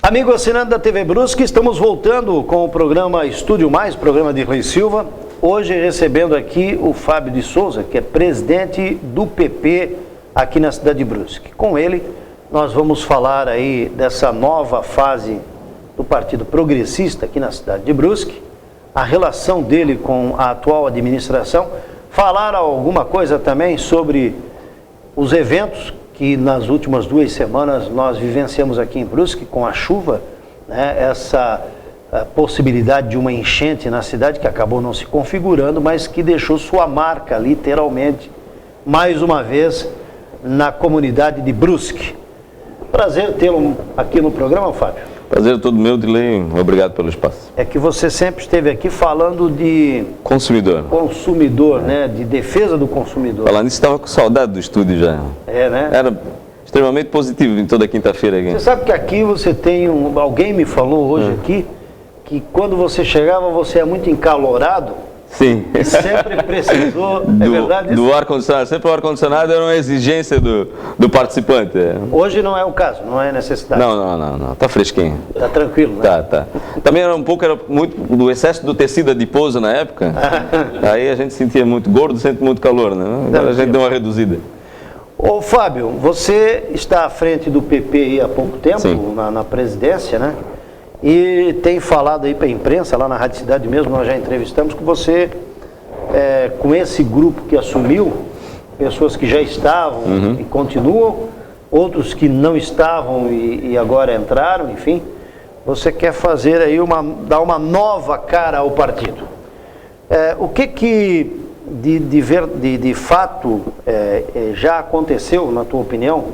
Amigo assinante da TV Brusque, estamos voltando com o programa Estúdio Mais, programa de Rui Silva. Hoje recebendo aqui o Fábio de Souza, que é presidente do PP aqui na cidade de Brusque. Com ele, nós vamos falar aí dessa nova fase do Partido Progressista aqui na cidade de Brusque, a relação dele com a atual administração, falar alguma coisa também sobre os eventos que nas últimas 2 semanas nós vivenciamos aqui em Brusque com a chuva, né, essa possibilidade de uma enchente na cidade que acabou não se configurando, mas que deixou sua marca literalmente, mais uma vez, na comunidade de Brusque. Prazer tê-lo aqui no programa, Fábio. Prazer é todo meu, Dilei. Obrigado pelo espaço. É que você sempre esteve aqui falando de... Consumidor, né? De defesa do consumidor. Falando nisso, estava com saudade do estúdio já. É, né? Era extremamente positivo em toda quinta-feira aqui. Você sabe que aqui você tem alguém me falou hoje aqui, que quando você chegava, você é muito encalorado. Sim. E sempre precisou, é verdade isso? Do ar-condicionado. Sempre o ar-condicionado era uma exigência do participante. Hoje não é o caso, não é necessidade. Não. Tá fresquinho. Tá tranquilo, né? Tá. Também era muito do excesso do tecido adiposo na época. Aí a gente sentia muito gordo, sente muito calor, né? Agora a gente deu uma reduzida. Ô Fábio, você está à frente do PP aí há pouco tempo, na presidência, né? E tem falado aí para a imprensa, lá na Rádio Cidade mesmo, nós já entrevistamos, que você, com esse grupo que assumiu, pessoas que já estavam e continuam, outros que não estavam e agora entraram, enfim, você quer fazer aí dar uma nova cara ao partido. O que de fato já aconteceu, na tua opinião,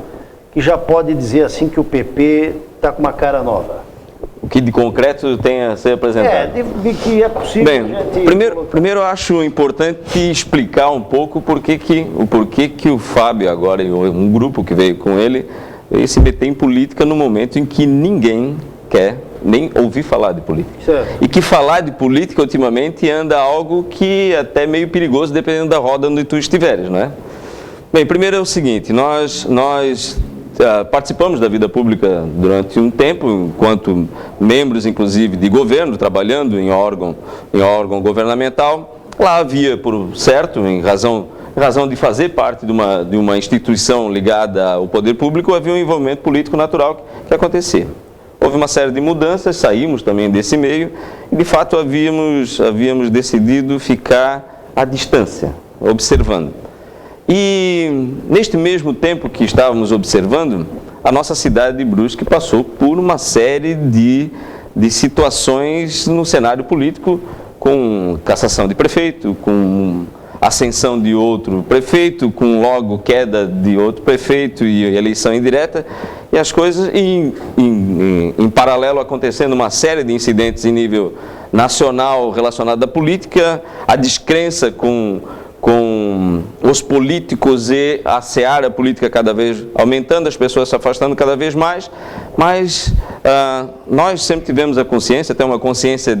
que já pode dizer assim que o PP está com uma cara nova? O que de concreto tem a ser apresentado? De que é possível. Bem, primeiro eu acho importante explicar um pouco o porquê que o Fábio agora, e um grupo que veio com ele, se meter em política no momento em que ninguém quer nem ouvir falar de política. Certo. E que falar de política ultimamente anda algo que é até meio perigoso dependendo da roda onde tu estiveres, não é? Bem, primeiro é o seguinte, nós participamos da vida pública durante um tempo, enquanto membros, inclusive, de governo, trabalhando em órgão governamental. Lá havia, por certo, em razão de fazer parte de uma instituição ligada ao poder público, havia um envolvimento político natural que acontecia. Houve uma série de mudanças, saímos também desse meio, e de fato havíamos decidido ficar à distância, observando. E neste mesmo tempo que estávamos observando, a nossa cidade de Brusque passou por uma série de situações no cenário político, com cassação de prefeito, com ascensão de outro prefeito, com logo queda de outro prefeito e eleição indireta, e as coisas em paralelo acontecendo uma série de incidentes em nível nacional relacionado à política, a descrença com os políticos e a seara política cada vez aumentando, as pessoas se afastando cada vez mais, mas nós sempre tivemos a consciência, até uma consciência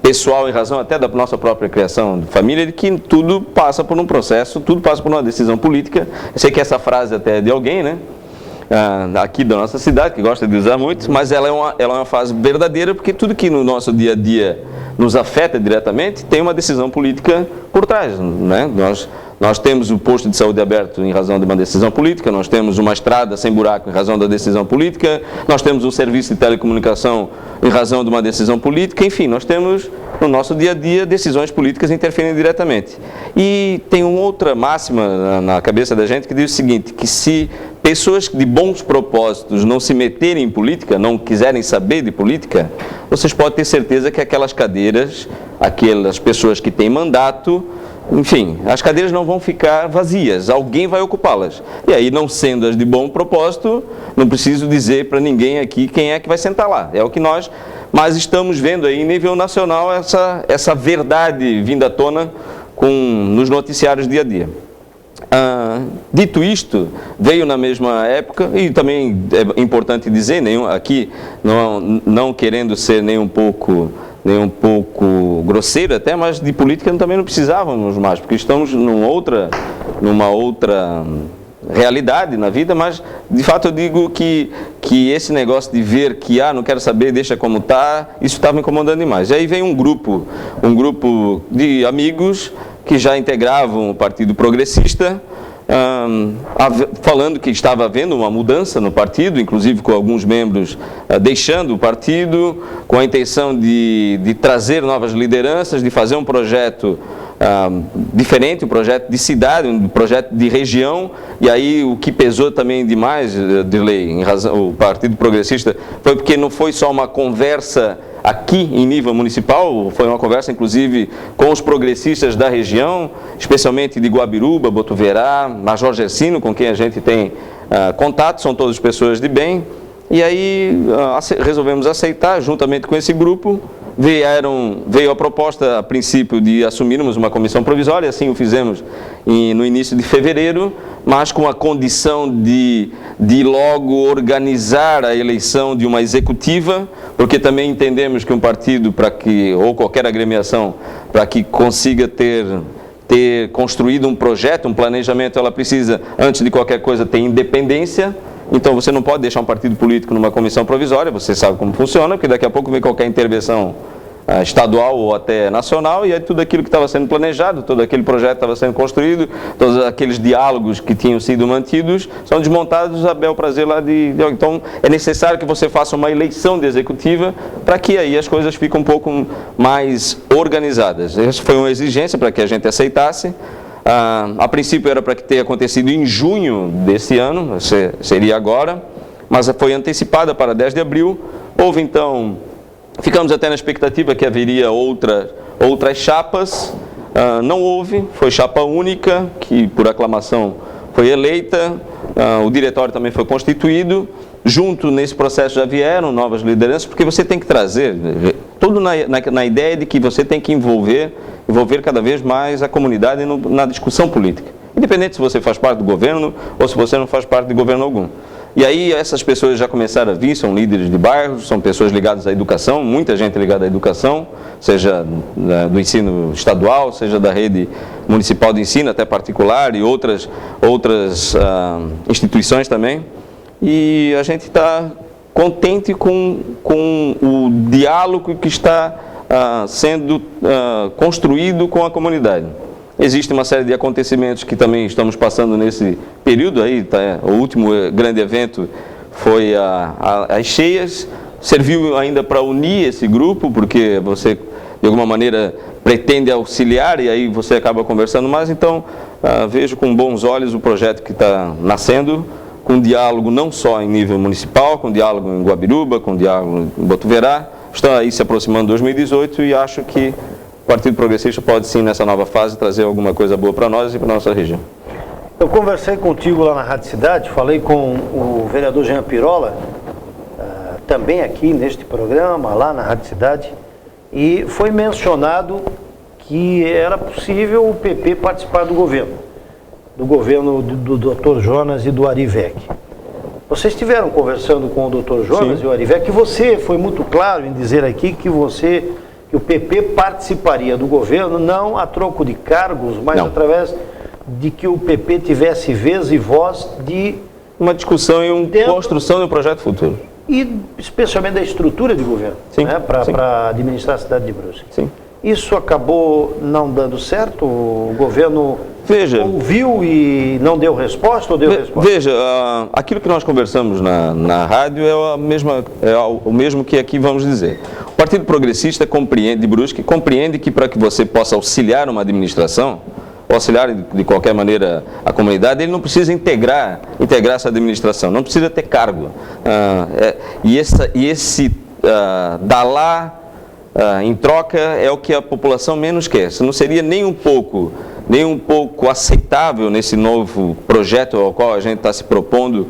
pessoal em razão até da nossa própria criação de família, de que tudo passa por um processo, tudo passa por uma decisão política. Eu sei que essa frase até é de alguém, né? Aqui da nossa cidade, que gosta de usar muito, mas ela é uma frase verdadeira, porque tudo que no nosso dia a dia nos afeta diretamente tem uma decisão política por trás, né? Nós temos o posto de saúde aberto em razão de uma decisão política, nós temos uma estrada sem buraco em razão da decisão política, nós temos um serviço de telecomunicação em razão de uma decisão política, enfim, nós temos no nosso dia a dia decisões políticas interferindo diretamente. E tem uma outra máxima na cabeça da gente que diz o seguinte, que se pessoas de bons propósitos não se meterem em política, não quiserem saber de política, vocês podem ter certeza que aquelas cadeiras, aquelas pessoas que têm mandato, enfim, as cadeiras não vão ficar vazias, alguém vai ocupá-las. E aí, não sendo as de bom propósito, não preciso dizer para ninguém aqui quem é que vai sentar lá. É o que nós mas estamos vendo aí em nível nacional essa verdade vinda à tona nos noticiários dia a dia. Dito isto, veio na mesma época, e também é importante dizer, aqui não querendo ser nem um pouco grosseiro até, mas de política também não precisávamos mais, porque estamos numa outra realidade na vida, mas de fato eu digo que que esse negócio de ver que, não quero saber, deixa como está, isso estava me incomodando demais. E aí vem um grupo de amigos que já integravam o Partido Progressista, falando que estava havendo uma mudança no partido, inclusive com alguns membros deixando o partido, com a intenção de trazer novas lideranças, de fazer um projeto diferente, um projeto de cidade, um projeto de região. E aí o que pesou também demais, Dirley, em razão, o Partido Progressista, foi porque não foi só uma conversa aqui em nível municipal, foi uma conversa inclusive com os progressistas da região, especialmente de Guabiruba, Botuverá, Major Gersino, com quem a gente tem contato, são todas pessoas de bem. E aí resolvemos aceitar, juntamente com esse grupo. Veio a proposta, a princípio, de assumirmos uma comissão provisória, assim o fizemos no início de fevereiro, mas com a condição de logo organizar a eleição de uma executiva, porque também entendemos que um partido, ou qualquer agremiação, para que consiga ter construído um projeto, um planejamento, ela precisa, antes de qualquer coisa, ter independência. Então você não pode deixar um partido político numa comissão provisória, você sabe como funciona, porque daqui a pouco vem qualquer intervenção estadual ou até nacional, e aí tudo aquilo que estava sendo planejado, todo aquele projeto estava sendo construído, todos aqueles diálogos que tinham sido mantidos, são desmontados a bel prazer lá de... Então é necessário que você faça uma eleição de executiva para que aí as coisas fiquem um pouco mais organizadas. Essa foi uma exigência para que a gente aceitasse. A princípio era para que tenha acontecido em junho desse ano, seria agora, mas foi antecipada para 10 de abril. Houve então, ficamos até na expectativa que haveria outras chapas, não houve, foi chapa única, que por aclamação foi eleita, o diretório também foi constituído. Junto nesse processo já vieram novas lideranças, porque você tem que trazer, tudo na ideia de que você tem que envolver cada vez mais a comunidade na discussão política, independente se você faz parte do governo ou se você não faz parte de governo algum. E aí essas pessoas já começaram a vir, são líderes de bairros, são pessoas ligadas à educação, muita gente ligada à educação, seja do ensino estadual, seja da rede municipal de ensino, até particular, e outras instituições também. E a gente está contente com o diálogo que está sendo construído com a comunidade. Existe uma série de acontecimentos que também estamos passando nesse período aí, o último grande evento foi as cheias, serviu ainda para unir esse grupo, porque você de alguma maneira pretende auxiliar e aí você acaba conversando mais. Então vejo com bons olhos o projeto que está nascendo, com diálogo não só em nível municipal, com diálogo em Guabiruba, com diálogo em Botuverá. Está aí se aproximando de 2018 e acho que o Partido Progressista pode sim, nessa nova fase, trazer alguma coisa boa para nós e para a nossa região. Eu conversei contigo lá na Rádio Cidade, falei com o vereador Jean Pirola, também aqui neste programa, lá na Rádio Cidade, e foi mencionado que era possível o PP participar do governo do Dr. Jonas e do Arivec. Vocês estiveram conversando com o Dr. Jonas e o Arivec, e você foi muito claro em dizer aqui que o PP participaria do governo, não a troco de cargos, mas não, através de que o PP tivesse vez e voz de... uma discussão e uma construção de um projeto futuro. E especialmente da estrutura de governo, né, para administrar a cidade de Brusque. Sim. Isso acabou não dando certo? O governo ouviu e não deu resposta ou deu resposta? Veja, aquilo que nós conversamos na rádio é o mesmo que aqui vamos dizer. O Partido Progressista de Brusque compreende que para que você possa auxiliar uma administração, ou auxiliar de qualquer maneira a comunidade, ele não precisa integrar essa administração, não precisa ter cargo. E esse dar lá em troca é o que a população menos quer. Isso não seria nem um pouco aceitável nesse novo projeto ao qual a gente está se propondo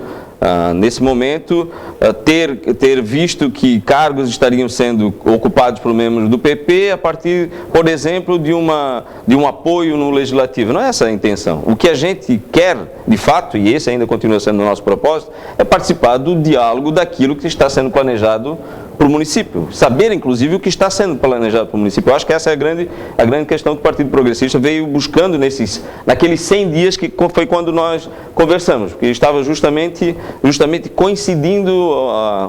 nesse momento, ter visto que cargos estariam sendo ocupados por membros do PP a partir, por exemplo, de um apoio no Legislativo. Não é essa a intenção. O que a gente quer, de fato, e esse ainda continua sendo o nosso propósito, é participar do diálogo daquilo que está sendo planejado para o município, saber inclusive o que está sendo planejado para o município. Eu acho que essa é a grande questão que o Partido Progressista veio buscando naqueles 100 dias que foi quando nós conversamos, porque estava justamente coincidindo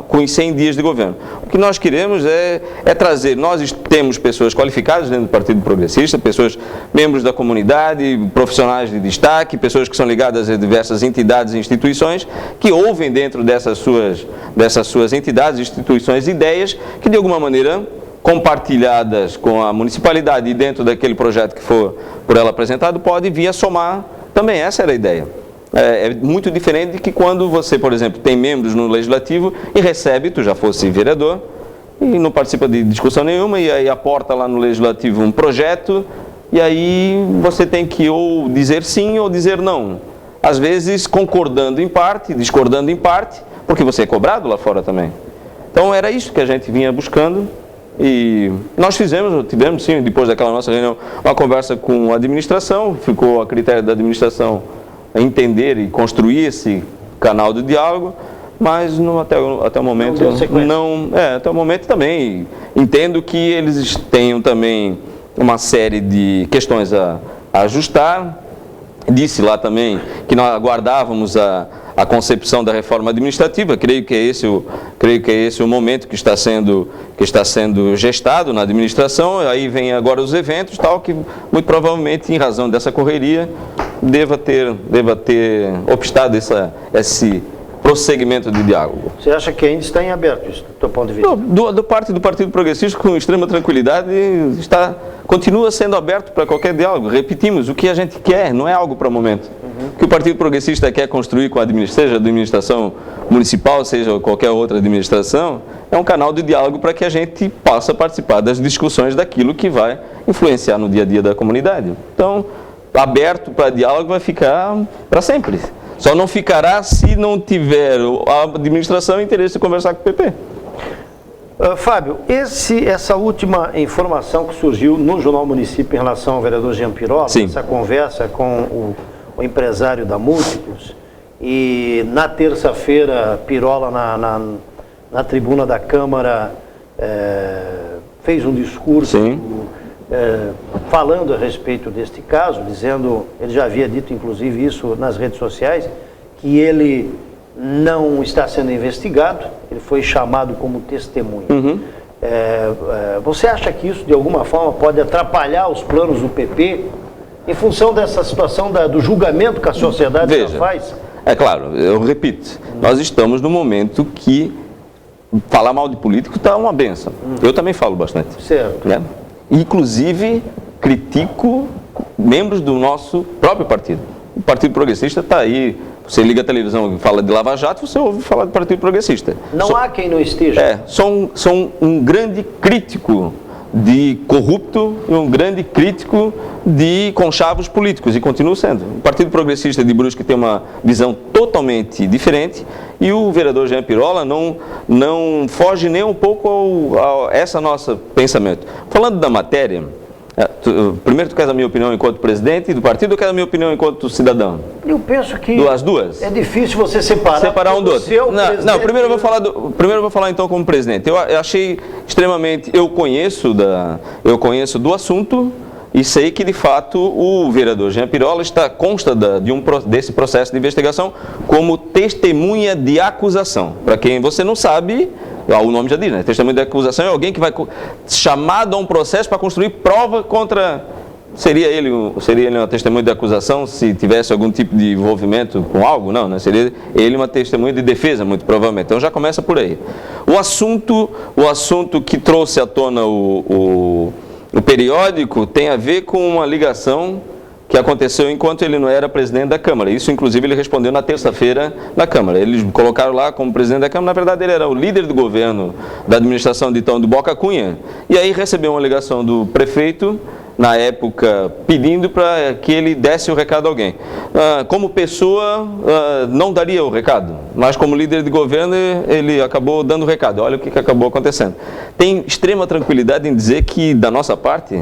com os 100 dias de governo. O que nós queremos é trazer, nós temos pessoas qualificadas dentro do Partido Progressista, pessoas, membros da comunidade, profissionais de destaque, pessoas que são ligadas a diversas entidades e instituições, que ouvem dentro dessas suas entidades, instituições e ideias que, de alguma maneira, compartilhadas com a municipalidade e dentro daquele projeto que for por ela apresentado, pode vir a somar também. Essa era a ideia. É muito diferente de que quando você, por exemplo, tem membros no Legislativo e recebe, tu já fosse vereador, e não participa de discussão nenhuma, e aí aporta lá no Legislativo um projeto, e aí você tem que ou dizer sim ou dizer não. Às vezes concordando em parte, discordando em parte, porque você é cobrado lá fora também. Então era isso que a gente vinha buscando e nós tivemos sim, depois daquela nossa reunião, uma conversa com a administração, ficou a critério da administração entender e construir esse canal de diálogo, mas até o momento até o momento também entendo que eles tenham também uma série de questões a ajustar. Disse lá também que nós aguardávamos a concepção da reforma administrativa. Creio que é esse o momento que está sendo gestado na administração. Aí vem agora os eventos, tal, que muito provavelmente, em razão dessa correria, deva ter obstado esse prosseguimento de diálogo. Você acha que ainda está em aberto isso, do teu ponto de vista? Do parte do Partido Progressista, com extrema tranquilidade, continua sendo aberto para qualquer diálogo. Repetimos, o que a gente quer não é algo para o momento. O que o Partido Progressista quer construir com seja a administração municipal, seja qualquer outra administração, é um canal de diálogo para que a gente possa participar das discussões daquilo que vai influenciar no dia a dia da comunidade. Então, aberto para diálogo vai ficar para sempre. Só não ficará se não tiver a administração interesse em conversar com o PP. Fábio, essa última informação que surgiu no Jornal Município em relação ao vereador Jean Pirola, sim, essa conversa com o empresário da Múltiplos, e na terça-feira Pirola na tribuna da Câmara fez um discurso falando a respeito deste caso, dizendo, ele já havia dito inclusive isso nas redes sociais, que ele não está sendo investigado, ele foi chamado como testemunha. Você acha que isso de alguma forma pode atrapalhar os planos do PP em função dessa situação do julgamento que a sociedade já faz? É claro, eu repito, nós estamos no momento que falar mal de político está uma benção. Eu também falo bastante. Certo. Né? Inclusive, critico membros do nosso próprio partido. O Partido Progressista está aí. Você liga a televisão e fala de Lava Jato, você ouve falar do Partido Progressista. Não há quem não esteja. Sou um grande crítico de corrupto e um grande crítico de conchavos políticos, e continuo sendo. O Partido Progressista de Brusque tem uma visão totalmente diferente, e o vereador Jean Pirola não foge nem um pouco a esse nosso pensamento. Falando da matéria, primeiro tu queres a minha opinião enquanto presidente do partido ou queres a minha opinião enquanto cidadão? Eu penso que as duas. É difícil você separar um do outro. Não, primeiro eu vou falar então como presidente. Eu achei extremamente, eu conheço do assunto e sei que de fato o vereador Jean Pirola consta desse processo de investigação como testemunha de acusação. Para quem você não sabe, o nome já diz, né? Testemunha de acusação é alguém que vai chamado a um processo para construir prova contra. Seria ele uma testemunha de acusação se tivesse algum tipo de envolvimento com algo? Não, né? Seria ele uma testemunha de defesa, muito provavelmente. Então já começa por aí. O assunto que trouxe à tona o periódico tem a ver com uma ligação que aconteceu enquanto ele não era presidente da Câmara. Isso, inclusive, ele respondeu na terça-feira na Câmara. Eles colocaram lá como presidente da Câmara, na verdade ele era o líder do governo da administração de então do Boca Cunha. E aí recebeu uma ligação do prefeito, na época, pedindo para que ele desse o recado a alguém. Como pessoa, não daria o recado, mas como líder de governo, ele acabou dando o recado. Olha o que acabou acontecendo. Tem extrema tranquilidade em dizer que, da nossa parte,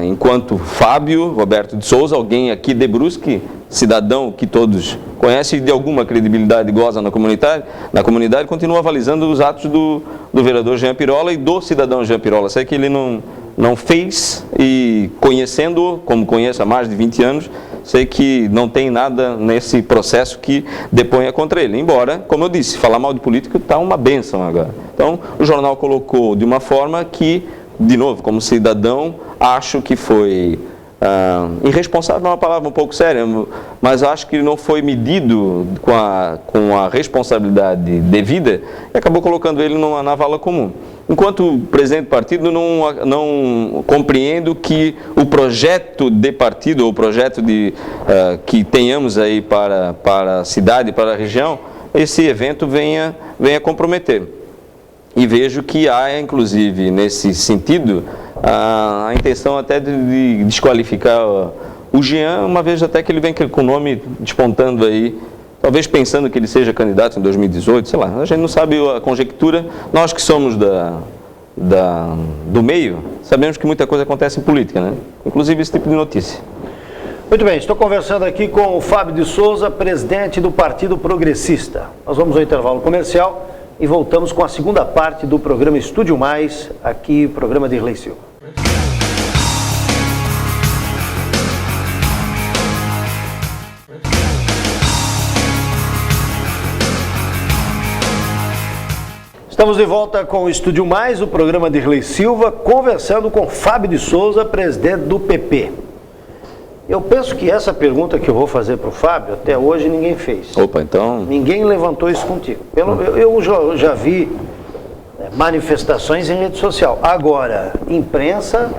enquanto Fábio Roberto de Souza, alguém aqui de Brusque, cidadão que todos conhecem, de alguma credibilidade goza na comunidade, continua avalizando os atos do vereador Jean Pirola e do cidadão Jean Pirola. Sei que ele não fez, e conhecendo-o, como conheço há mais de 20 anos, sei que não tem nada nesse processo que deponha contra ele. Embora, como eu disse, falar mal de político está uma bênção agora. Então, o jornal colocou de uma forma que, de novo, como cidadão, acho que foi irresponsável, é uma palavra um pouco séria, mas acho que não foi medido com a responsabilidade devida e acabou colocando ele na vala comum. Enquanto presidente do partido, não compreendo que o projeto de partido, ou o projeto que tenhamos aí para a cidade, para a região, esse evento venha comprometer. E vejo que há, inclusive, nesse sentido, a intenção até de desqualificar o Jean, uma vez até que ele vem com o nome despontando aí, talvez pensando que ele seja candidato em 2018, sei lá, a gente não sabe a conjectura. Nós que somos do meio, sabemos que muita coisa acontece em política, né? Inclusive esse tipo de notícia. Muito bem, estou conversando aqui com o Fábio de Souza, presidente do Partido Progressista. Nós vamos ao intervalo comercial e voltamos com a segunda parte do programa Estúdio Mais, aqui, programa de Irlei Silva. Estamos de volta com o Estúdio Mais, o programa de Irlei Silva, conversando com Fábio de Souza, presidente do PP. Eu penso que essa pergunta que eu vou fazer para o Fábio, até hoje ninguém fez. Opa, então... Ninguém levantou isso contigo. Eu já vi manifestações em rede social. Agora, imprensa,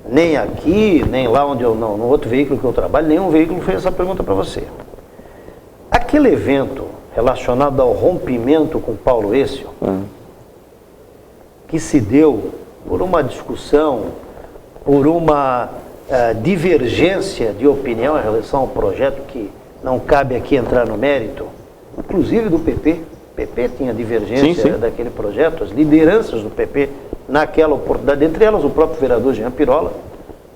nem aqui, nem lá onde no outro veículo que eu trabalho, nenhum veículo fez essa pergunta para você. Aquele evento relacionado ao rompimento com Paulo Êcio, que se deu por uma discussão, por uma divergência de opinião em relação ao projeto, que não cabe aqui entrar no mérito, inclusive do PP. O PP tinha divergência daquele projeto, as lideranças do PP naquela oportunidade, entre elas o próprio vereador Jean Pirola,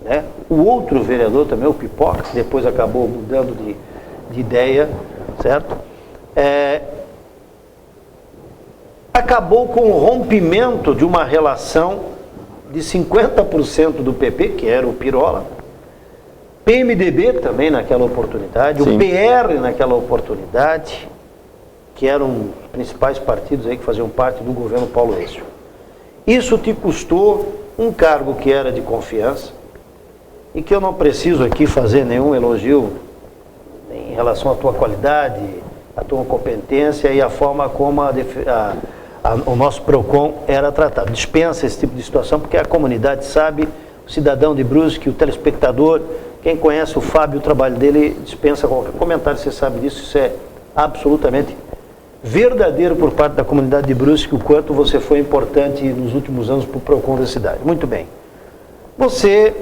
né? O outro vereador também, o Pipoca, que depois acabou mudando de ideia, certo? Acabou com o rompimento de uma relação de 50% do PP, que era o Pirola, PMDB também naquela oportunidade, o PR naquela oportunidade, que eram os principais partidos aí que faziam parte do governo Paulo Êcio. Isso te custou um cargo que era de confiança e que eu não preciso aqui fazer nenhum elogio em relação à tua qualidade, a tua competência e a forma como o nosso PROCON era tratado. Dispensa esse tipo de situação, porque a comunidade sabe, o cidadão de Brusque, o telespectador, quem conhece o Fábio, o trabalho dele, dispensa qualquer comentário, você sabe disso, isso é absolutamente verdadeiro por parte da comunidade de Brusque, o quanto você foi importante nos últimos anos para o PROCON da cidade. Muito bem. Você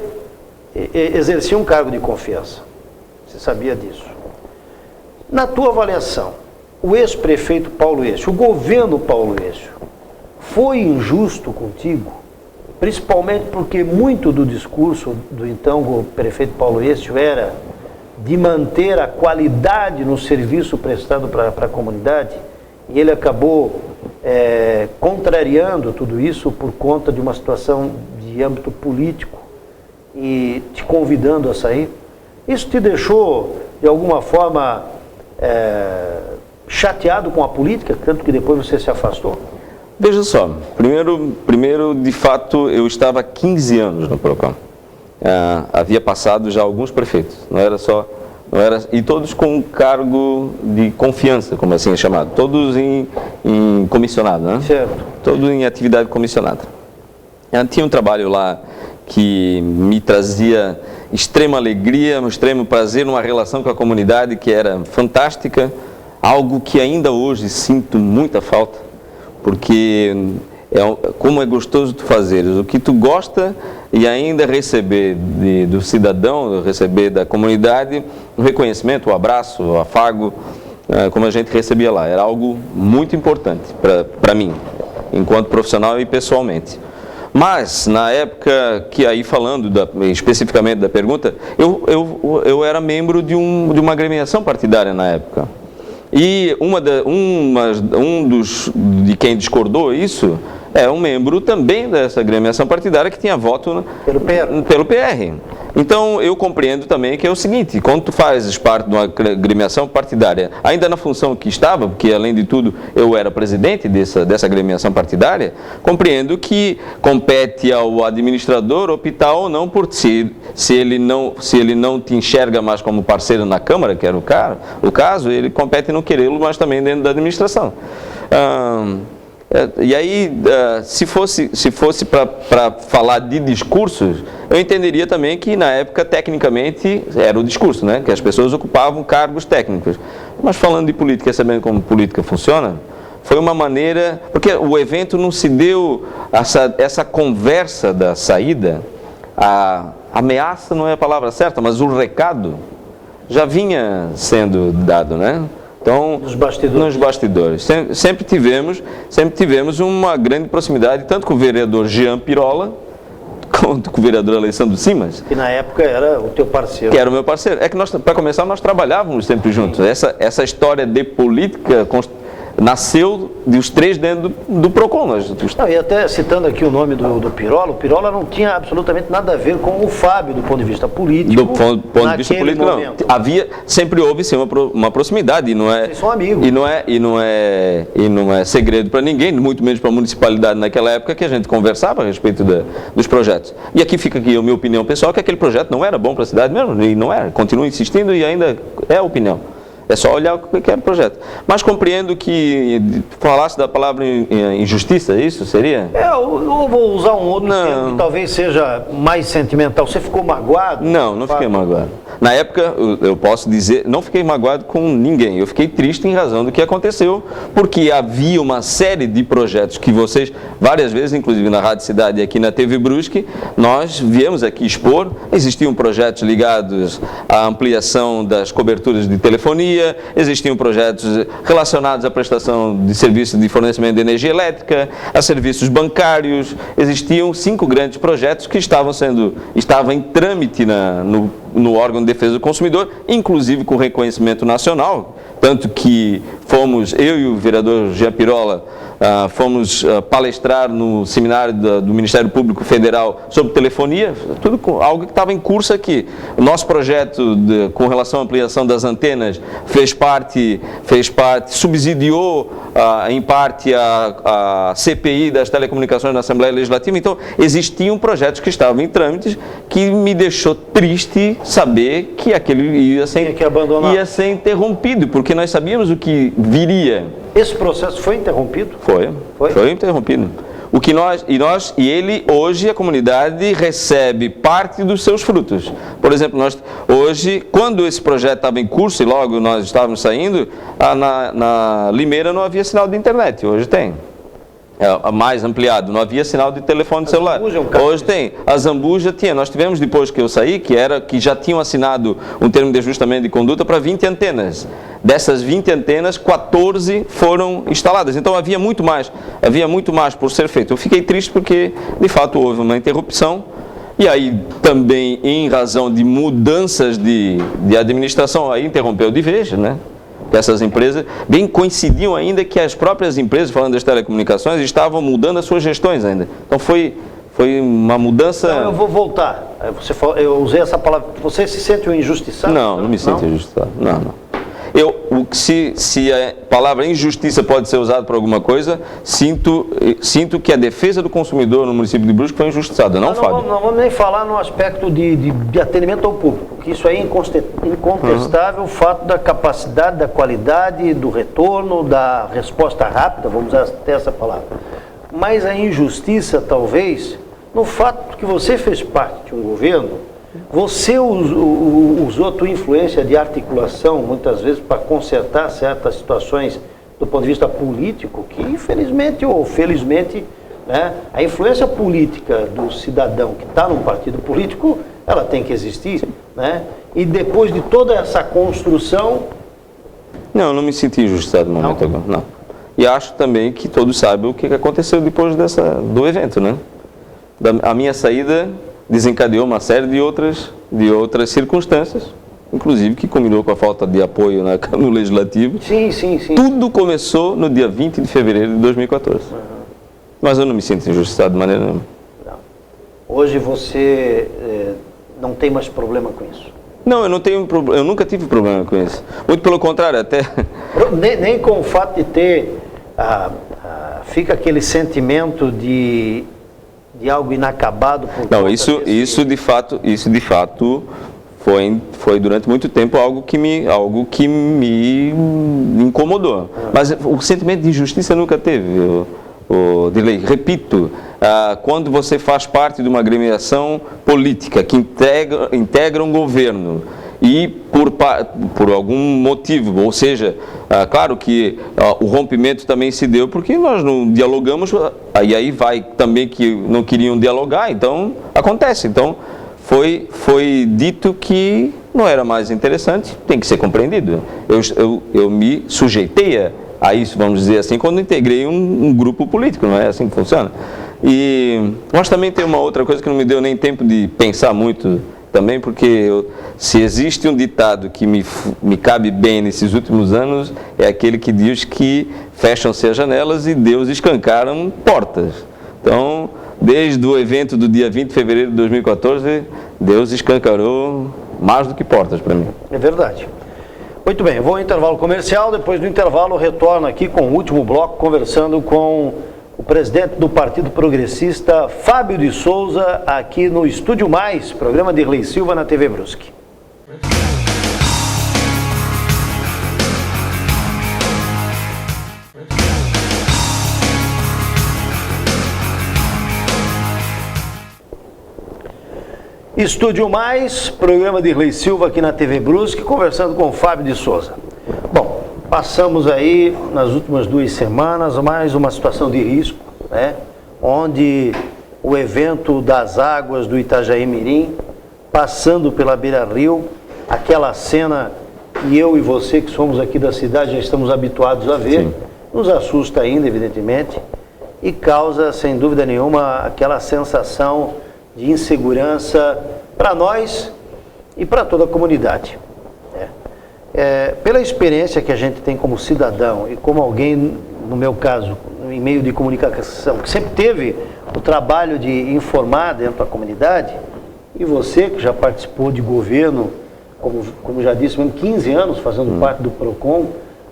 exercia um cargo de confiança, você sabia disso. Na tua avaliação, o ex-prefeito Paulo Êcio, o governo Paulo Êcio, foi injusto contigo? Principalmente porque muito do discurso do então prefeito Paulo Êcio era de manter a qualidade no serviço prestado para a comunidade, e ele acabou contrariando tudo isso por conta de uma situação de âmbito político e te convidando a sair. Isso te deixou, de alguma forma, chateado com a política, tanto que depois você se afastou? Veja só, primeiro de fato, eu estava há 15 anos no PROCON. Havia passado já alguns prefeitos, e todos com um cargo de confiança, como assim é chamado, todos em comissionado, né? Certo. Todos em atividade comissionada. Tinha um trabalho lá que me trazia extrema alegria, um extremo prazer, uma relação com a comunidade que era fantástica, algo que ainda hoje sinto muita falta, porque como é gostoso tu fazeres o que tu gosta e ainda receber do cidadão, receber da comunidade o reconhecimento, o abraço, o afago, como a gente recebia lá. Era algo muito importante para mim, enquanto profissional e pessoalmente. Mas, na época que aí falando especificamente da pergunta, eu era membro de uma agremiação partidária na época. E de quem discordou isso é um membro também dessa agremiação partidária que tinha voto pelo PR. Então, eu compreendo também que é o seguinte, quando tu fazes parte de uma agremiação partidária, ainda na função que estava, porque além de tudo eu era presidente dessa agremiação partidária, compreendo que compete ao administrador optar ou não por se ele não te enxerga mais como parceiro na Câmara, que era o caso, ele compete não querê-lo, mas também dentro da administração. E aí, se fosse para falar de discursos, eu entenderia também que na época, tecnicamente, era o discurso, né? Que as pessoas ocupavam cargos técnicos. Mas falando de política, sabendo como política funciona, foi uma maneira... Porque o evento não se deu, essa conversa da saída, a ameaça não é a palavra certa, mas o recado já vinha sendo dado, né? Então, nos bastidores. Sempre tivemos uma grande proximidade, tanto com o vereador Jean Pirola, quanto com o vereador Alessandro Simas. Que na época era o teu parceiro. Que era o meu parceiro. É que para começar, nós trabalhávamos sempre juntos. Essa história de política nasceu dos três dentro do PROCON. E até citando aqui o nome do Pirola, o Pirola não tinha absolutamente nada a ver com o Fábio do ponto de vista político. Do ponto de vista político, momento. Não. Sempre houve sim, uma proximidade, e não é. Vocês são amigos. E não é segredo para ninguém, muito menos para a municipalidade naquela época, que a gente conversava a respeito dos projetos. E aqui fica aqui a minha opinião pessoal, que aquele projeto não era bom para a cidade mesmo, e não era. Continuo insistindo e ainda é a opinião. É só olhar o que era o projeto. Mas compreendo que falasse da palavra injustiça, isso seria? Eu vou usar um outro termo que talvez seja mais sentimental. Você ficou magoado? Não fiquei magoado. Na época, eu posso dizer, não fiquei magoado com ninguém. Eu fiquei triste em razão do que aconteceu, porque havia uma série de projetos que vocês, várias vezes, inclusive na Rádio Cidade e aqui na TV Brusque, nós viemos aqui expor. Existiam projetos ligados à ampliação das coberturas de telefonia, existiam projetos relacionados à prestação de serviços de fornecimento de energia elétrica, a serviços bancários. Existiam 5 grandes projetos que estavam em trâmite no órgão de defesa do consumidor, inclusive com reconhecimento nacional, tanto que eu e o vereador Jean Pirola fomos palestrar no seminário do Ministério Público Federal sobre telefonia, algo que estava em curso aqui. O nosso projeto com relação à ampliação das antenas fez parte, subsidiou em parte a CPI das telecomunicações na Assembleia Legislativa. Então, existiam projetos que estavam em trâmites, que me deixou triste saber que aquele ia ser interrompido, porque nós sabíamos o que viria. Esse processo foi interrompido? Foi interrompido. Ele hoje, a comunidade recebe parte dos seus frutos. Por exemplo, hoje, quando esse projeto estava em curso e logo nós estávamos saindo, na Limeira não havia sinal de internet, hoje tem. Mais ampliado, não havia sinal de telefone celular. Hoje tem. A Zambuja tinha. Nós tivemos, depois que eu saí, que já tinham assinado um termo de ajustamento de conduta para 20 antenas. Dessas 20 antenas, 14 foram instaladas. Então havia muito mais por ser feito. Eu fiquei triste porque, de fato, houve uma interrupção. E aí, também, em razão de mudanças de administração, aí interrompeu de vez, né? Essas empresas, bem coincidiam ainda que as próprias empresas, falando das telecomunicações, estavam mudando as suas gestões ainda. Então foi uma mudança... Então, eu vou voltar. Eu usei essa palavra. Você se sente um injustiçado? Não me sinto injustiçado. Não. Se a palavra injustiça pode ser usada para alguma coisa, sinto que a defesa do consumidor no município de Brusque foi injustiçada, não Fábio? Não vamos nem falar no aspecto de atendimento ao público, que isso aí é incontestável, o fato da capacidade, da qualidade, do retorno, da resposta rápida, vamos usar até essa palavra. Mas a injustiça, talvez, no fato que você fez parte de um governo, você usou a tua influência de articulação, muitas vezes, para consertar certas situações do ponto de vista político, que infelizmente ou felizmente, né, a influência política do cidadão que está num partido político, ela tem que existir, né? E depois de toda essa construção... Não me senti injustiçado no momento agora, não. E acho também que todos sabem o que aconteceu depois do evento, né? A minha saída desencadeou uma série de outras circunstâncias, inclusive que combinou com a falta de apoio no Legislativo. Sim. Tudo começou no dia 20 de fevereiro de 2014. Mas eu não me sinto injustiçado de maneira nenhuma. Não. Hoje você não tem mais problema com isso? Não, eu nunca tive problema com isso. Muito pelo contrário, até... Nem com o fato de ter... fica aquele sentimento de algo inacabado por não, isso de fato foi durante muito tempo algo que me incomodou. Mas o sentimento de injustiça nunca teve, Dirley. Repito, quando você faz parte de uma agremiação política que integra um governo e por algum motivo, ou seja, claro que o rompimento também se deu porque nós não dialogamos, e aí vai também que não queriam dialogar, então acontece. Então foi dito que não era mais interessante, tem que ser compreendido. Eu me sujeitei a isso, vamos dizer assim, quando integrei um grupo político, não é assim que funciona. Mas também tem uma outra coisa que não me deu nem tempo de pensar muito também, porque se existe um ditado que me cabe bem nesses últimos anos, é aquele que diz que fecham-se as janelas e Deus escancaram portas. Então, desde o evento do dia 20 de fevereiro de 2014, Deus escancarou mais do que portas para mim. É verdade. Muito bem, eu vou ao intervalo comercial, depois do intervalo eu retorno aqui com o último bloco, conversando com o presidente do Partido Progressista, Fábio de Souza, aqui no Estúdio Mais, programa de Dirley Silva na TV Brusque. Estúdio Mais, programa de Dirley Silva aqui na TV Brusque, conversando com o Fábio de Souza. Bom, passamos aí nas últimas 2 semanas mais uma situação de risco, né? Onde o evento das águas do Itajaí Mirim, passando pela beira-rio, aquela cena que eu e você que somos aqui da cidade já estamos habituados a ver, sim, nos assusta ainda, evidentemente, e causa, sem dúvida nenhuma, aquela sensação de insegurança para nós e para toda a comunidade. Pela experiência que a gente tem como cidadão e como alguém, no meu caso, em meio de comunicação, que sempre teve o trabalho de informar dentro da comunidade, e você que já participou de governo, como já disse, mesmo 15 anos fazendo parte do PROCON,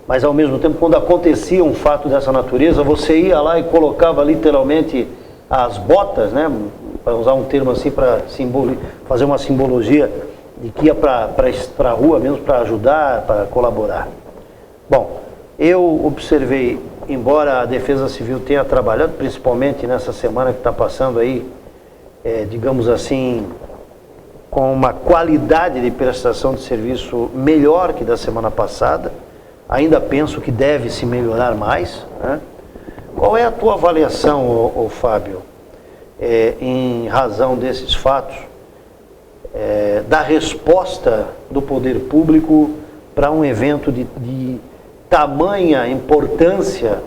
mas ao mesmo tempo, quando acontecia um fato dessa natureza, você ia lá e colocava literalmente as botas, né, para usar um termo assim, para fazer uma simbologia de que ia para a rua mesmo para ajudar, para colaborar. Bom, eu observei, embora a Defesa Civil tenha trabalhado, principalmente nessa semana que está passando aí, digamos assim, com uma qualidade de prestação de serviço melhor que da semana passada, ainda penso que deve se melhorar mais, né? Qual é a tua avaliação, Fábio, em razão desses fatos, da resposta do poder público para um evento de tamanha importância,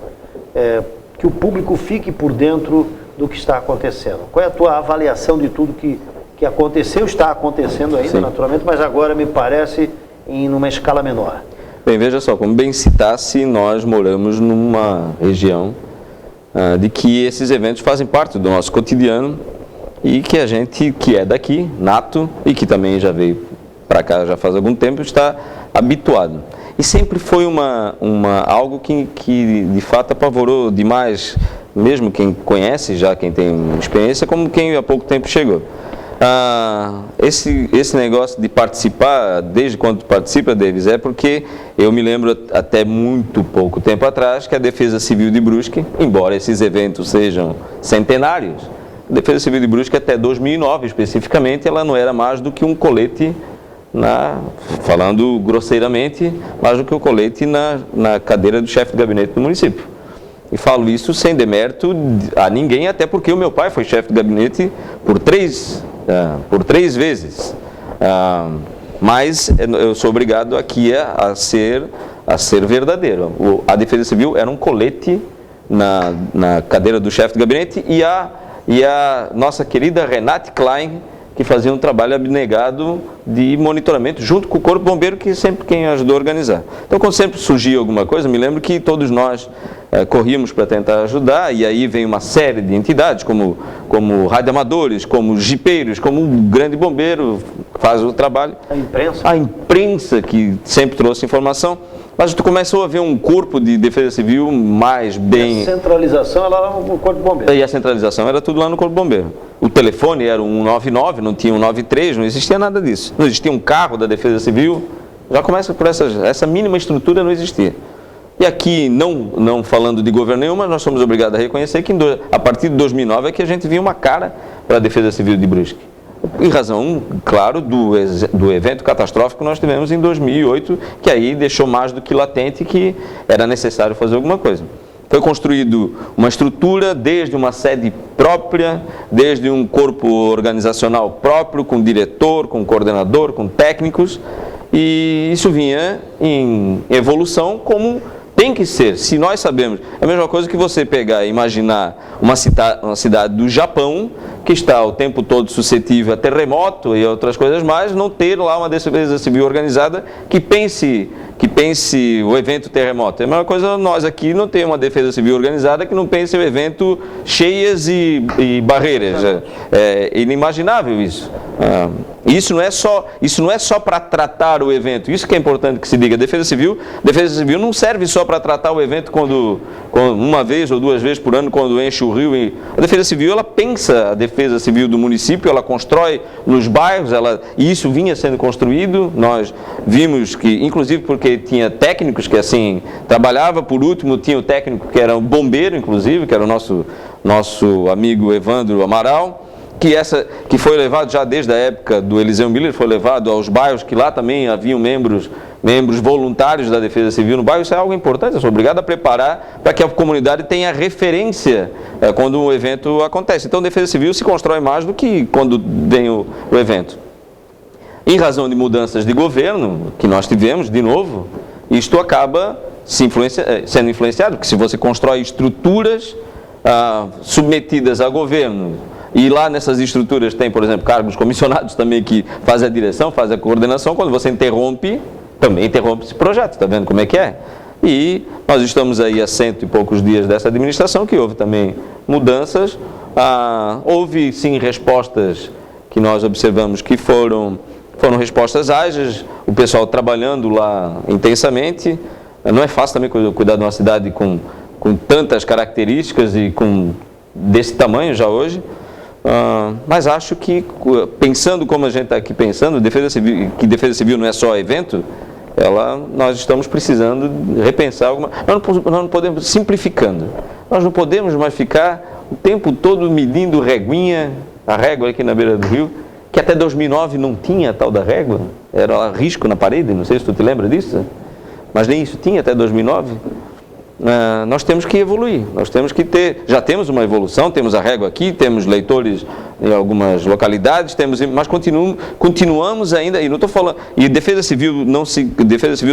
que o público fique por dentro do que está acontecendo? Qual é a tua avaliação de tudo que aconteceu, está acontecendo ainda, sim, naturalmente, mas agora me parece numa escala menor? Bem, veja só, como bem citasse, nós moramos numa região de que esses eventos fazem parte do nosso cotidiano e que a gente, que é daqui, nato, e que também já veio para cá já faz algum tempo, está habituado. E sempre foi algo que de fato apavorou demais, mesmo quem conhece, já quem tem experiência, como quem há pouco tempo chegou. Esse negócio de participar, desde quando participa, Davis, é porque eu me lembro até muito pouco tempo atrás que a Defesa Civil de Brusque, embora esses eventos sejam centenários, a Defesa Civil de Brusque até 2009 especificamente, ela não era mais do que um colete, falando grosseiramente, mais do que um colete na cadeira do chefe de gabinete do município. E falo isso sem demérito a ninguém, até porque o meu pai foi chefe de gabinete por três vezes. Mas eu sou obrigado aqui a ser verdadeiro. A Defesa Civil era um colete na cadeira do chefe de gabinete e e a nossa querida Renate Klein, que fazia um trabalho abnegado de monitoramento junto com o Corpo Bombeiro, que sempre quem ajudou a organizar. Então, quando sempre surgia alguma coisa, me lembro que todos nós corríamos para tentar ajudar, e aí vem uma série de entidades, como radioamadores, como jipeiros, como um grande bombeiro faz o trabalho. A imprensa que sempre trouxe informação. Mas tu começou a ver um corpo de defesa civil mais bem... A centralização era no Corpo Bombeiro. E a centralização era tudo lá no Corpo Bombeiro. O telefone era um 199, não tinha um 93, não existia nada disso. Não existia um carro da Defesa Civil. Já começa por essa mínima estrutura não existia. E aqui, não falando de governo nenhum, mas nós somos obrigados a reconhecer que a partir de 2009 é que a gente viu uma cara para a Defesa Civil de Brusque. Em razão, claro, do evento catastrófico que nós tivemos em 2008, que aí deixou mais do que latente que era necessário fazer alguma coisa. Foi construído uma estrutura desde uma sede própria, desde um corpo organizacional próprio, com diretor, com coordenador, com técnicos, e isso vinha em evolução como tem que ser. Se nós sabemos, é a mesma coisa que você pegar e imaginar uma cidade do Japão, que está o tempo todo suscetível a terremoto e outras coisas mais, não ter lá uma defesa civil organizada que pense o evento terremoto. É a mesma coisa nós aqui não temos uma defesa civil organizada que não pense o evento cheias e barreiras. É inimaginável isso. Isso não é só para tratar o evento, isso que é importante que se diga. Defesa civil não serve só para tratar o evento quando uma vez ou duas vezes por ano, quando enche o rio. A Defesa Civil, ela pensa a Defesa Civil do município, ela constrói nos bairros, e isso vinha sendo construído. Nós vimos que, inclusive porque tinha técnicos que assim trabalhava, por último tinha o técnico que era um bombeiro, inclusive, que era o nosso amigo Evandro Amaral, que foi levado já desde a época do Eliseu Miller, foi levado aos bairros que lá também haviam membros voluntários da Defesa Civil no bairro. Isso é algo importante, eu sou obrigado a preparar para que a comunidade tenha referência quando o evento acontece. Então, a Defesa Civil se constrói mais do que quando tem o evento. Em razão de mudanças de governo que nós tivemos, de novo, isto acaba sendo influenciado, porque se você constrói estruturas submetidas a governo, e lá nessas estruturas tem, por exemplo, cargos comissionados também que fazem a direção, fazem a coordenação, quando você interrompe, também interrompe esse projeto, está vendo como é que é? E nós estamos aí há 100 e poucos dias dessa administração, que houve também mudanças, houve sim respostas que nós observamos que foram respostas ágeis, o pessoal trabalhando lá intensamente. Não é fácil também cuidar de uma cidade com tantas características e desse tamanho já hoje. Mas acho que, pensando como a gente está aqui pensando, que Defesa Civil não é só evento, nós estamos precisando repensar alguma... Nós não podemos, simplificando, nós não podemos mais ficar o tempo todo medindo reguinha, a régua aqui na beira do rio, que até 2009 não tinha a tal da régua, era risco na parede, não sei se tu te lembra disso, mas nem isso tinha até 2009. Nós temos que evoluir, nós temos que já temos uma evolução, temos a régua aqui, temos leitores em algumas localidades, mas continuamos ainda, e não estou falando, e Defesa Civil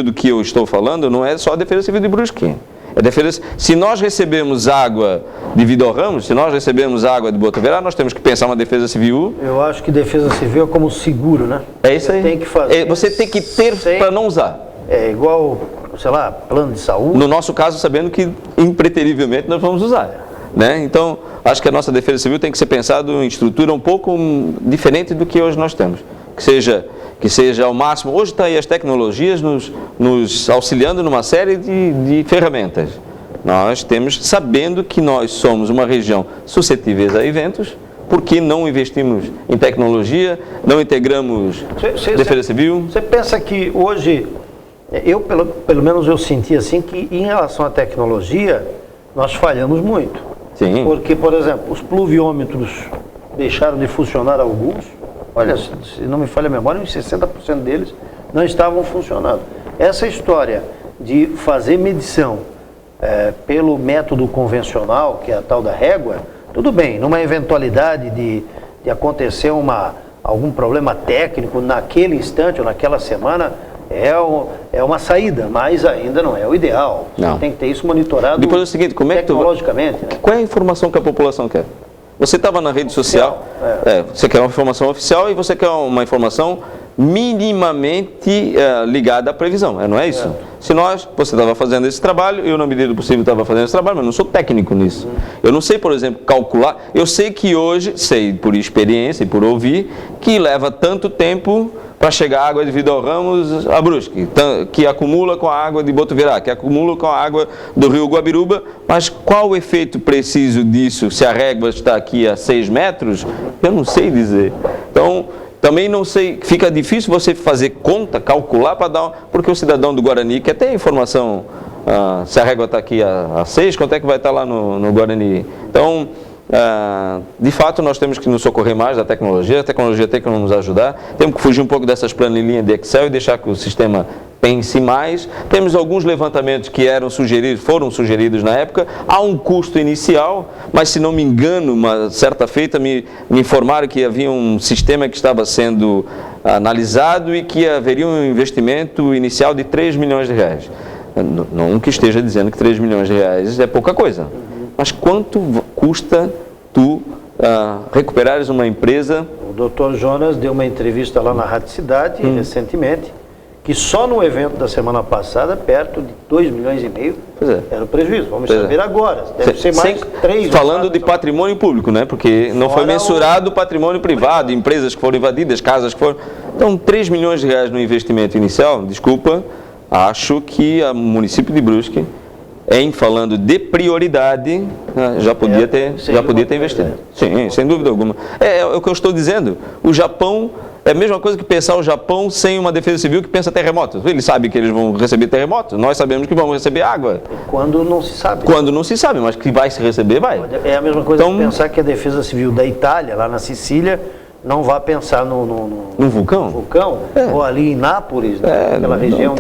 do que eu estou falando não é só a Defesa Civil de Brusque. Se nós recebemos água de Vidal Ramos, se nós recebemos água de Botaverá, nós temos que pensar uma Defesa Civil. Eu acho que Defesa Civil é como seguro, né? É isso aí. Tem que fazer. Você tem que ter para não usar. É igual, sei lá, plano de saúde. No nosso caso, sabendo que impreterivelmente nós vamos usar. Né? Então, acho que a nossa Defesa Civil tem que ser pensado em estrutura um pouco diferente do que hoje nós temos. Que seja ao máximo. Hoje está aí as tecnologias nos auxiliando numa série de ferramentas. Nós temos, sabendo que nós somos uma região suscetível a eventos, por que não investimos em tecnologia, não integramos Defesa Civil? Você pensa que hoje, pelo menos eu senti assim, que em relação à tecnologia, nós falhamos muito. Sim. Porque, por exemplo, os pluviômetros deixaram de funcionar alguns. Olha, se não me falha a memória, uns 60% deles não estavam funcionando. Essa história de fazer medição pelo método convencional, que é a tal da régua, tudo bem, numa eventualidade de acontecer algum problema técnico naquele instante ou naquela semana, é uma saída, mas ainda não é o ideal. Não. Tem que ter isso monitorado. Depois é o seguinte, como é que tecnologicamente. Né? Qual é a informação que a população quer? Você estava na rede social, você quer uma informação oficial e você quer uma informação minimamente ligada à previsão, não é isso? Se você estava fazendo esse trabalho, eu na medida do possível estava fazendo esse trabalho, mas não sou técnico nisso. Eu não sei, por exemplo, calcular, eu sei que hoje, sei por experiência e por ouvir, que leva tanto tempo para chegar a água de Vidal Ramos a Brusque, que acumula com a água de Botuverá, que acumula com a água do rio Guabiruba, mas qual o efeito preciso disso, se a régua está aqui a 6 metros, eu não sei dizer. Então, também não sei, fica difícil você fazer conta, calcular, para dar, porque o cidadão do Guarani quer ter informação, se a régua está aqui a 6, quanto é que vai estar lá no Guarani. Então, de fato, nós temos que nos socorrer mais da tecnologia, a tecnologia tem que nos ajudar, temos que fugir um pouco dessas planilhinhas de Excel e deixar que o sistema pense mais. Temos alguns levantamentos que foram sugeridos na época, há um custo inicial, mas se não me engano, uma certa feita me informaram que havia um sistema que estava sendo analisado e que haveria um investimento inicial de 3 milhões de reais. Não que esteja dizendo que 3 milhões de reais é pouca coisa. Mas quanto custa tu recuperares uma empresa? O doutor Jonas deu uma entrevista lá na Rádio Cidade, recentemente, que só no evento da semana passada, perto de 2 milhões e meio, era o prejuízo. Vamos saber agora. Deve ser mais 3. Falando de patrimônio público, né? Porque não foi mensurado o patrimônio privado, empresas que foram invadidas, casas que foram... Então, 3 milhões de reais no investimento inicial, desculpa, acho que o município de Brusque, falando de prioridade, já podia ter investido. Sim, sem dúvida alguma. É o que eu estou dizendo. O Japão é a mesma coisa que pensar o Japão sem uma defesa civil que pensa terremotos. Eles sabem que eles vão receber terremotos, nós sabemos que vamos receber água. Quando não se sabe. Quando não se sabe, mas que vai se receber, vai. É a mesma coisa que pensar que a defesa civil da Itália, lá na Sicília, não vai pensar no vulcão, ou ali em Nápoles, naquela região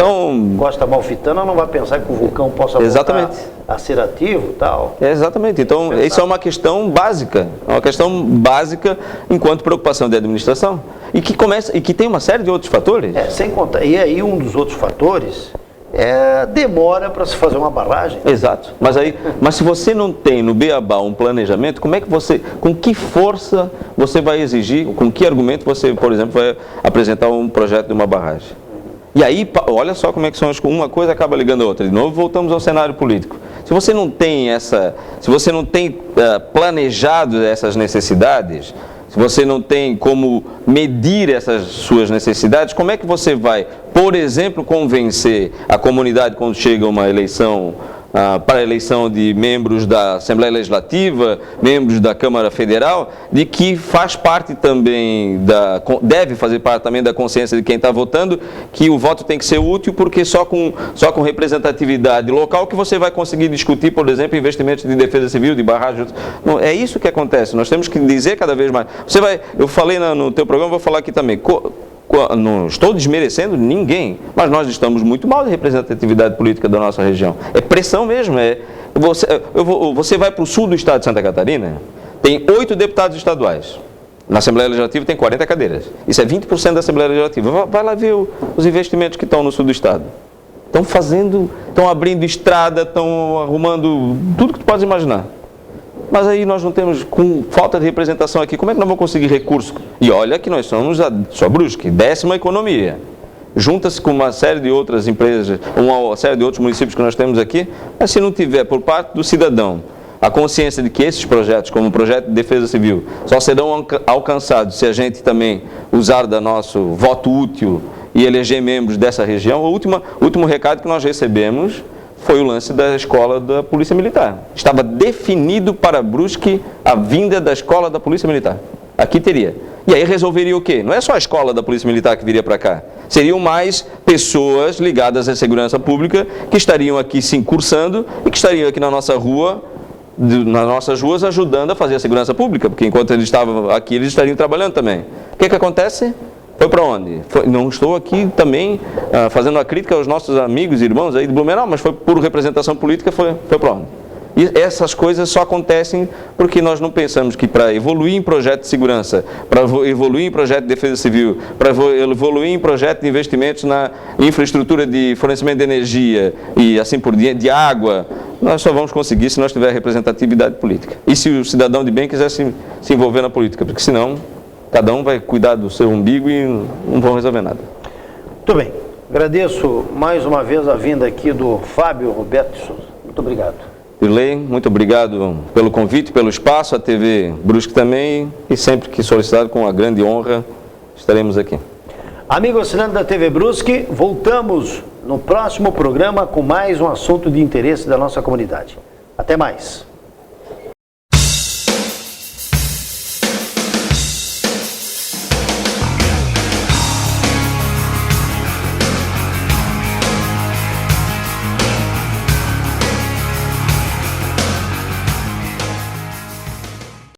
Costa Amalfitana, não vai pensar que o vulcão possa voltar a ser ativo e tal. Exatamente. Então, isso é uma questão básica, enquanto preocupação de administração, e que tem uma série de outros fatores. Sem contar, e aí um dos outros fatores demora para se fazer uma barragem. Exato. Mas se você não tem no Beabá um planejamento, com que força você vai exigir, com que argumento você, por exemplo, vai apresentar um projeto de uma barragem? E aí, olha só como é que são uma coisa acaba ligando a outra. De novo, voltamos ao cenário político. Se você não tem planejado essas necessidades, se você não tem como medir essas suas necessidades, como é que você vai, por exemplo, convencer a comunidade quando chega uma eleição, para a eleição de membros da Assembleia Legislativa, membros da Câmara Federal, de que faz parte também deve fazer parte também da consciência de quem está votando, que o voto tem que ser útil, porque só com representatividade local que você vai conseguir discutir, por exemplo, investimentos de defesa civil, de barragens. Não, é isso que acontece. Nós temos que dizer cada vez mais. Eu falei no teu programa, vou falar aqui também. Não estou desmerecendo ninguém, mas nós estamos muito mal de representatividade política da nossa região. É pressão mesmo. Você vai para o sul do estado de Santa Catarina, tem 8 deputados estaduais. Na Assembleia Legislativa tem 40 cadeiras. Isso é 20% da Assembleia Legislativa. Vai lá ver os investimentos que estão no sul do estado. Estão abrindo estrada, estão arrumando tudo que tu pode imaginar. Mas aí nós não temos, com falta de representação aqui, como é que nós vamos conseguir recursos? E olha que nós somos só Brusque, 10ª economia. Junta-se com uma série de outras empresas, uma série de outros municípios que nós temos aqui, mas se não tiver por parte do cidadão a consciência de que esses projetos, como o projeto de defesa civil, só serão alcançados se a gente também usar do nosso voto útil e eleger membros dessa região. O último recado que nós recebemos foi o lance da escola da Polícia Militar. Estava definido para Brusque a vinda da escola da Polícia Militar. Aqui teria. E aí resolveria o quê? Não é só a escola da Polícia Militar que viria para cá. Seriam mais pessoas ligadas à segurança pública que estariam aqui se incursando e que estariam aqui na nossa rua, nas nossas ruas, ajudando a fazer a segurança pública, porque enquanto eles estavam aqui, eles estariam trabalhando também. O que acontece? Foi para onde? Não estou aqui também fazendo uma crítica aos nossos amigos e irmãos aí de Blumenau, mas foi por representação política, foi para onde? E essas coisas só acontecem porque nós não pensamos que para evoluir em projeto de segurança, para evoluir em projeto de defesa civil, para evoluir em projeto de investimentos na infraestrutura de fornecimento de energia e assim por diante, de água, nós só vamos conseguir se nós tivermos representatividade política. E se o cidadão de bem quiser se envolver na política, porque senão cada um vai cuidar do seu umbigo e não vão resolver nada. Muito bem. Agradeço mais uma vez a vinda aqui do Fábio Roberto de Souza. Muito obrigado. Dirley, muito obrigado pelo convite, pelo espaço, a TV Brusque também, e sempre que solicitado, com uma grande honra, estaremos aqui. Amigo assinante da TV Brusque, voltamos no próximo programa com mais um assunto de interesse da nossa comunidade. Até mais.